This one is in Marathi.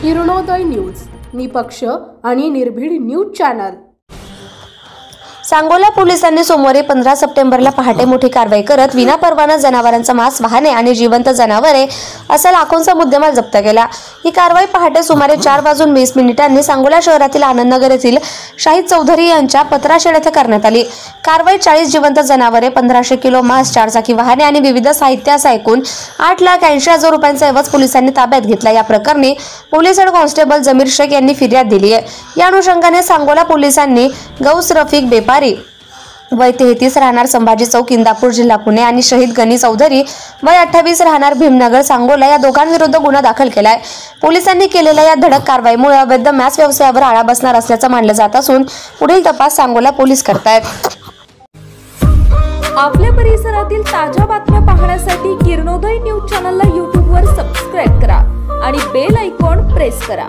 किरणोदय न्यूज, निपक्ष आणि निर्भीड न्यूज चॅनल। सांगोला पोलिसांनी सोमवारी 15 सप्टेंबरला पहाटे मोठी कारवाई करत विनापरवाना जनावरांचा मांस, वाहने आणि जिवंत जनावरे असा लाखोंचा मुद्देमाल जप्त केला। ही कारवाई पहाटे सुमारे 4:20 सांगोला शहरातील आनंदनगर येथील शाहिद चौधरी यांच्या पत्राशेड येथे करण्यात आली। कारवाईत 40 जिवंत जनावरे, 1500 किलो मांस, 4 चाकी वाहने आणि विविध साहित्य असा एकूण 8,80,000 रुपयांचा एवज पोलिसांनी ताब्यात घेतला। या प्रकरणी पोलीस हेड कॉन्स्टेबल जमीर शेख यांनी फिर्याद दिली आहे। या अनुषंगाने सांगोला पोलिसांनी गौस रफिक बेपारी वय 33 राहणार संभाजी चौक, इंदापूर, जिल्हा पुणे आणि शहीद गनी चौधरी वय 28 राहणार भीमनगर, सांगोला या दोघांविरुद्ध गुन्हा दाखल केलाय। पोलिसांनी केलेल्या या धडक कारवाईमुळे अवैध मांस व्यवसायावर आळा बसणार असल्याचं मानलं जात असून पुढील तपास सांगोला पोलीस करतायत। आपल्या परिसरातील ताज्या बातम्या पाहण्यासाठी किरणोदय न्यूज चॅनलला YouTube वर सबस्क्राइब करा आणि बेल आयकॉन प्रेस करा।